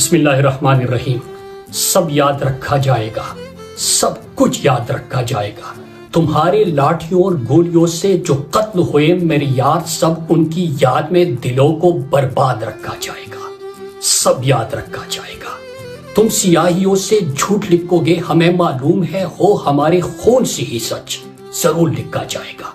بسم اللہ الرحمن الرحیم۔ سب یاد رکھا جائے گا، سب کچھ یاد رکھا جائے گا۔ تمہارے لاٹھیوں اور گولیوں سے جو قتل ہوئے میرے یار، سب ان کی یاد میں دلوں کو برباد رکھا جائے گا، سب یاد رکھا جائے گا۔ تم سیاہیوں سے جھوٹ لکھو گے، ہمیں معلوم ہے ہو ہمارے خون سے ہی سچ ضرور لکھا جائے گا۔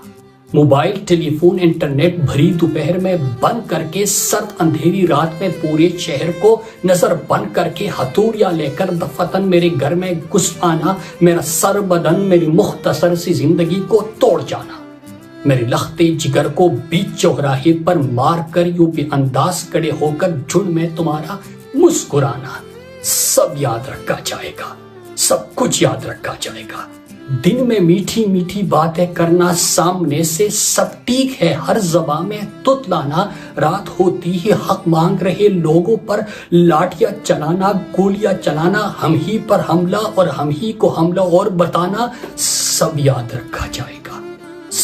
موبائل، ٹیلی فون، انٹرنیٹ بھری دوپہر میں بند کر کے، سرد اندھیری رات میں پورے شہر کو نظر بند کر کے، ہتھوڑیاں لے کر دفتن میرے گھر میں گھس آنا، میرا سر بدن میری مختصر سی زندگی کو توڑ جانا، میرے لختے جگر کو بیچ چوراہے پر مار کر یوں بے انداز کھڑے ہو کر جھنڈ میں تمہارا مسکرانا، سب یاد رکھا جائے گا، سب کچھ یاد رکھا جائے گا۔ دن میں میٹھی میٹھی باتیں کرنا، سامنے سے سب ٹھیک ہے، ہر زبان میں تتلانا، رات ہوتی ہی حق مانگ رہے لوگوں پر لاٹیاں چلانا، گولیاں چلانا، ہم ہی پر حملہ اور ہم ہی کو حملہ اور بتانا، سب یاد رکھا جائے گا،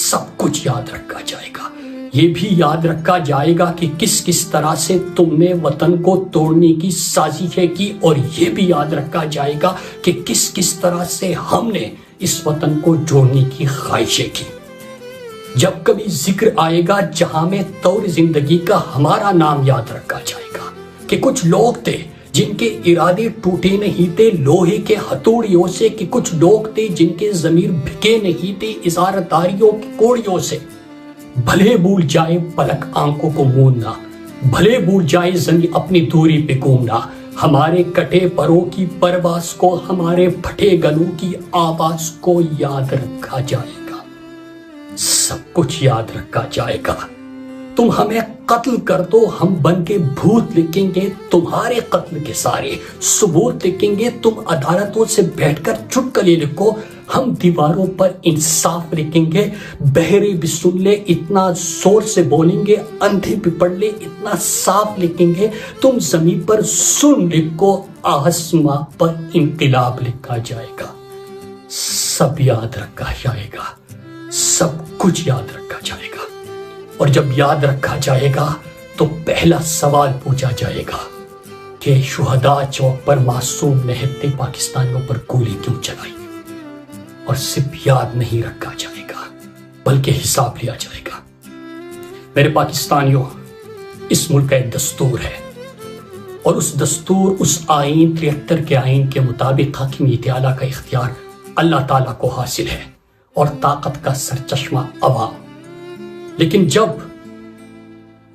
سب کچھ یاد رکھا جائے گا۔ یہ بھی یاد رکھا جائے گا کہ کس کس طرح سے تم نے وطن کو توڑنے کی سازشیں کی، اور یہ بھی یاد رکھا جائے گا کہ کس کس طرح سے ہم نے اس وطن کو جوڑنے کی خواہشیں کی۔ جب کبھی ذکر آئے گا جہاں میں طور زندگی کا، ہمارا نام یاد رکھا جائے گا کہ کچھ لوگ تھے جن کے ارادے ٹوٹے نہیں تھے لوہے کے ہتھوڑیوں سے، کہ کچھ لوگ تھے جن کے ضمیر بھکے نہیں تھے اظہارداریوں کی کوڑیوں سے۔ بھلے بھول جائے پلک آنکھوں کو موننا، بھلے بھول جائے زمین اپنی دوری پہ گھومنا، ہمارے کٹے پروں کی پرواز کو، ہمارے پھٹے گلوں کی آواز کو یاد رکھا جائے گا، سب کچھ یاد رکھا جائے گا۔ تم ہمیں قتل کر دو، ہم بن کے بھوت لکھیں گے تمہارے قتل کے سارے ثبوت لکھیں گے، تم عدالتوں سے بیٹھ کر چٹکلے لکھو، ہم دیواروں پر انصاف لکھیں گے، بہرے بھی سن لے اتنا زور سے بولیں گے، اندھے بھی پڑھ لے اتنا صاف لکھیں گے، تم زمین پر سن لکھو، آسماں پر انقلاب لکھا جائے گا، سب یاد رکھا جائے گا، سب کچھ یاد رکھا جائے گا۔ اور جب یاد رکھا جائے گا تو پہلا سوال پوچھا جائے گا کہ شہداء چوک پر معصوم نہتے پاکستانیوں پر گولی کیوں چلائی؟ اور صرف یاد نہیں رکھا جائے گا بلکہ حساب لیا جائے گا۔ میرے پاکستانیوں، اس ملک کا ایک دستور ہے، اور اس دستور، اس آئین 73 کے آئین کے مطابق حاکمیت اعلیٰ کا اختیار اللہ تعالیٰ کو حاصل ہے اور طاقت کا سرچشمہ عوام۔ لیکن جب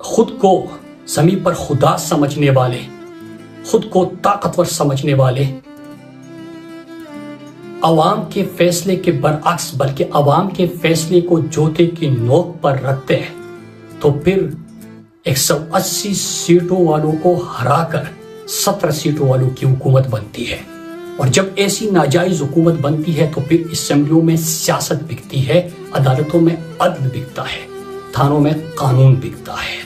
خود کو زمین پر خدا سمجھنے والے، خود کو طاقتور سمجھنے والے، عوام کے فیصلے کے برعکس بلکہ عوام کے فیصلے کو جوتے کی نوک پر رکھتے ہیں، تو پھر 180 سیٹوں والوں کو ہرا کر 17 سیٹوں والوں کی حکومت بنتی ہے۔ اور جب ایسی ناجائز حکومت بنتی ہے تو پھر اسمبلیوں میں سیاست بکتی ہے، عدالتوں میں عدل بکتا ہے، تھانوں میں قانون بکتا ہے،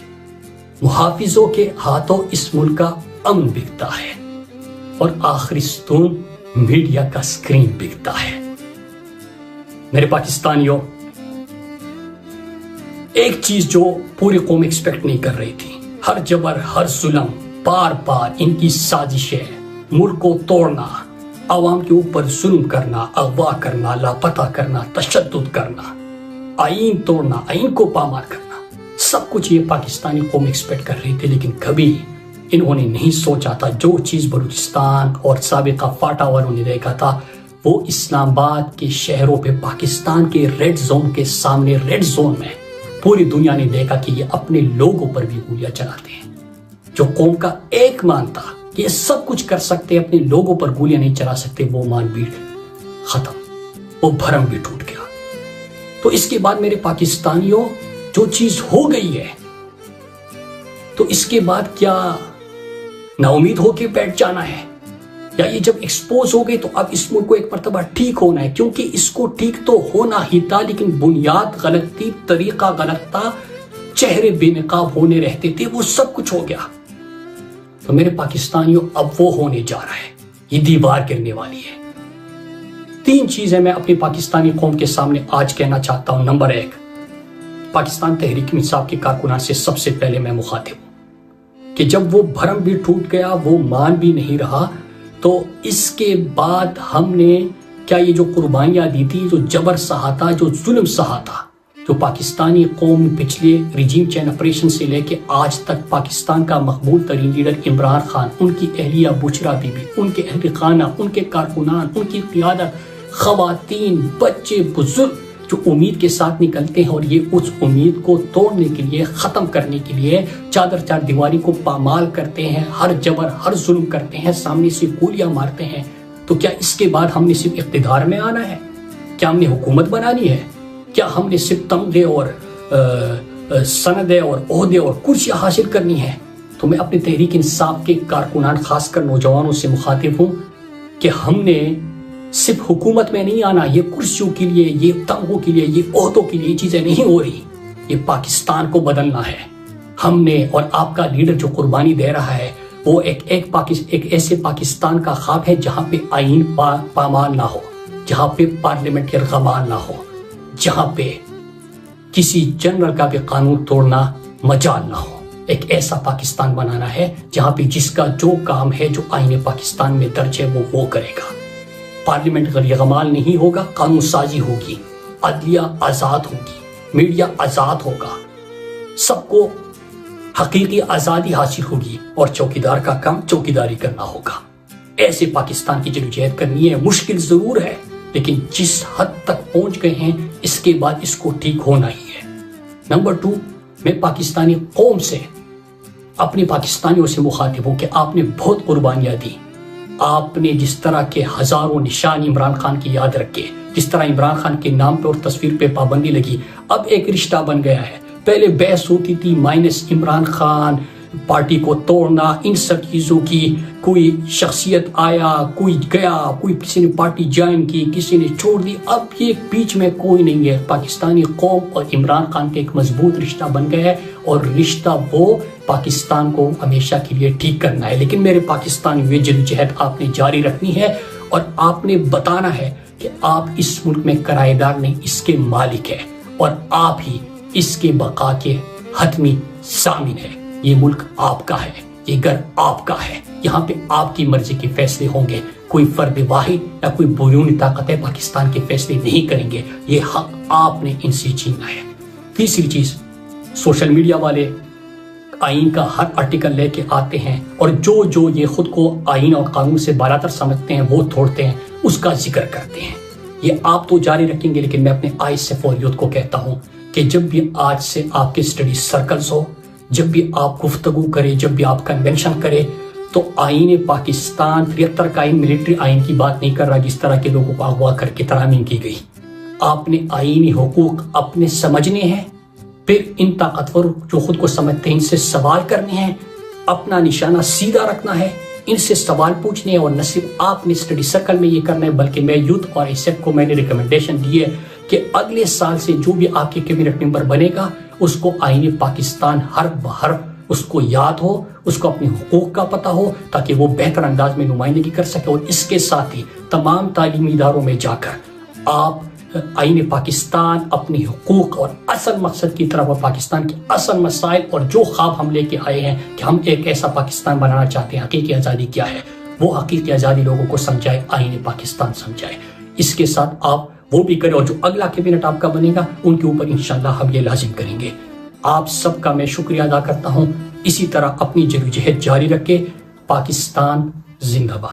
محافظوں کے ہاتھوں اس ملک کا امن بکتا ہے، اور آخری ستون میڈیا کا سکرین بکتا ہے۔ میرے پاکستانیوں، ایک چیز جو پوری قوم ایکسپیکٹ نہیں کر رہی تھی، ہر جبر، ہر ظلم، بار بار ان کی سازشیں، ملک کو توڑنا، عوام کے اوپر ظلم کرنا، اغوا کرنا، لاپتہ کرنا، تشدد کرنا، آئین توڑنا، آئین کو پامال کرنا، سب کچھ یہ پاکستانی قوم ایکسپیکٹ کر رہی تھی۔ لیکن کبھی انہوں نے نہیں سوچا تھا جو چیز بلوچستان اور سابقہ فاٹا والوں نے دیکھا تھا، وہ اسلام آباد کے شہروں پہ، پاکستان کے ریڈ زون کے سامنے، ریڈ زون میں پوری دنیا نے دیکھا کہ یہ اپنے لوگوں پر بھی گولیاں چلاتے ہیں۔ جو قوم کا ایک مان تھا کہ یہ سب کچھ کر سکتے، اپنے لوگوں پر گولیاں نہیں چلا سکتے، وہ مان بھی ختم، وہ بھرم بھی ٹوٹ گیا۔ تو اس کے بعد میرے پاکستانیوں، جو چیز ہو گئی ہے تو اس کے بعد کیا نا امید ہو کے بیٹھ جانا ہے؟ یا یہ جب ایکسپوز ہو گئی تو اب اس ملک کو ایک مرتبہ ٹھیک ہونا ہے؟ کیونکہ اس کو ٹھیک تو ہونا ہی تھا، لیکن بنیاد غلط تھی، طریقہ غلط تھا، چہرے بے نقاب ہونے رہتے تھے، وہ سب کچھ ہو گیا۔ تو میرے پاکستانیوں، اب وہ ہونے جا رہا ہے، یہ دیوار گرنے والی ہے۔ 3 چیزیں میں اپنی پاکستانی قوم کے سامنے آج کہنا چاہتا ہوں۔ نمبر 1، پاکستان تحریک انصاف کے کارکنان سے سب سے پہلے میں مخاطب ہوں۔ کہ جب وہ بھرم بھی ٹوٹ گیا، وہ مان بھی نہیں رہا، تو اس کے بعد ہم نے کیا یہ جو قربانیاں دی تھی، جو جبر سہا تھا، جو ظلم سہا تھا، جو پاکستانی قوم پچھلے رجیم چینج آپریشن سے لے کے آج تک پاکستان کا مقبول ترین لیڈر عمران خان، ان کی اہلیہ بشرا بی بی، ان کے اہل خانہ، ان کے کارکنان، ان کی قیادت، خواتین، بچے، بزرگ جو امید کے ساتھ نکلتے ہیں اور یہ اس امید کو توڑنے کے لیے، ختم کرنے کے لیے چار دیواری کو پامال کرتے ہیں، ہر جبر، ہر ظلم کرتے ہیں، سامنے سے گولیاں مارتے ہیں، تو کیا اس کے بعد ہم نے صرف اقتدار میں آنا ہے؟ کیا ہم نے حکومت بنانی ہے؟ کیا ہم نے صرف تمغے اور سندیں اور عہدے اور کرسیاں حاصل کرنی ہیں؟ تو میں اپنے تحریک انصاف کے کارکنان، خاص کر نوجوانوں سے مخاطب ہوں کہ ہم نے صرف حکومت میں نہیں آنا، یہ کرسیوں کے لیے، یہ تمغوں کے لیے، یہ عہدوں کے لیے یہ چیزیں نہیں ہو رہی، یہ پاکستان کو بدلنا ہے ہم نے۔ اور آپ کا لیڈر جو قربانی دے رہا ہے وہ ایک ایسے پاکستان کا خواب ہے جہاں پہ آئین پامال نہ ہو، جہاں پہ پارلیمنٹ یرغمال نہ ہو، جہاں پہ کسی جنرل کا بھی قانون توڑنا مجال نہ ہو۔ ایک ایسا پاکستان بنانا ہے جہاں پہ جس کا جو کام ہے، جو آئین پاکستان میں درج ہے، وہ کرے گا۔ پارلیمنٹ یرغمال نہیں ہوگا، قانون سازی ہوگی، عدلیہ آزاد ہوگی، میڈیا آزاد ہوگا، سب کو حقیقی آزادی حاصل ہوگی، اور چوکیدار کا کام چوکیداری کرنا ہوگا۔ ایسے پاکستان کی جدوجہد کرنی ہے، مشکل ضرور ہے، لیکن جس حد تک پہنچ گئے ہیں اس کے بعد اس کو ٹھیک ہونا ہی ہے۔ نمبر 2، میں پاکستانی قوم سے، اپنے پاکستانیوں سے مخاطب ہوں کہ آپ نے بہت قربانیاں دی، آپ نے جس طرح کے ہزاروں نشان عمران خان کی یاد رکھے، جس طرح عمران خان کے نام پہ اور تصویر پہ پابندی لگی، اب ایک رشتہ بن گیا ہے۔ پہلے بحث ہوتی تھی مائنس عمران خان، پارٹی کو توڑنا، ان سب چیزوں کی، کوئی شخصیت آیا، کوئی گیا، کوئی کسی نے پارٹی جوائن کی، کسی نے چھوڑ دی، اب یہ بیچ میں کوئی نہیں ہے۔ پاکستانی قوم اور عمران خان کا ایک مضبوط رشتہ بن گیا ہے، اور رشتہ وہ پاکستان کو ہمیشہ کے لیے ٹھیک کرنا ہے۔ لیکن میرے پاکستانی یہ جدوجہد آپ نے جاری رکھنی ہے، اور آپ نے بتانا ہے کہ آپ اس ملک میں کرایہ دار نہیں، اس کے مالک ہیں، اور آپ ہی اس کے بقا کے حتمی ضامن ہے۔ یہ ملک آپ کا ہے، یہ گھر آپ کا ہے، یہاں پہ آپ کی مرضی کے فیصلے ہوں گے، کوئی فرد واحد یا کوئی بیرونی طاقتیں پاکستان کے فیصلے نہیں کریں گے، یہ حق آپ نے ان سے چھینا ہے۔ تیسری چیز، سوشل میڈیا والے آئین کا ہر آرٹیکل لے کے آتے ہیں، اور جو یہ خود کو آئین اور قانون سے بالاتر سمجھتے ہیں وہ توڑتے ہیں، اس کا ذکر کرتے ہیں۔ یہ آپ تو جاری رکھیں گے، لیکن میں اپنے ISF اور یوتھ کو کہتا ہوں کہ جب بھی آج سے آپ کے اسٹڈی سرکلز ہو، جب بھی آپ گفتگو کرے، جب بھی آپ کنونشن کرے، تو آئین پاکستان 73 کا آئین ملٹری آئین کی بات نہیں کر رہا جس طرح کے لوگوں کو اغوا کر کے ترامیم کی گئی۔ آپ نے آئینی حقوق اپنے سمجھنے ہیں، پھر ان طاقتور جو خود کو سمجھتے ہیں ان سے سوال کرنے ہیں، اپنا نشانہ سیدھا رکھنا ہے، ان سے سوال پوچھنے ہیں، اور نہ صرف آپ نے اسٹڈی سرکل میں یہ کرنا ہے بلکہ میں یوتھ اور ISF کو میں نے ریکمنڈیشن دی ہے کہ اگلے سال سے جو بھی آپ کے کیبنٹ ممبر بنے گا اس کو آئین پاکستان حرف بحرف اس کو یاد ہو، اس کو اپنے حقوق کا پتہ ہو، تاکہ وہ بہتر انداز میں نمائندگی کر سکے۔ اور اس کے ساتھ ہی تمام تعلیمی اداروں میں جا کر آپ آئین پاکستان، اپنی حقوق اور اصل مقصد کی طرف، اور پاکستان کے اصل مسائل اور جو خواب ہم لے کے آئے ہیں کہ ہم ایک ایسا پاکستان بنانا چاہتے ہیں، حقیقی آزادی کیا ہے، وہ حقیقی آزادی لوگوں کو سمجھائے، آئین پاکستان سمجھائے۔ اس کے ساتھ آپ وہ بھی کریں، اور جو اگلا کیبنٹ آپ کا بنے گا ان کے اوپر انشاءاللہ ہم یہ لازم کریں گے۔ آپ سب کا میں شکریہ ادا کرتا ہوں۔ اسی طرح اپنی جدوجہد جاری رکھے۔ پاکستان زندہ باد۔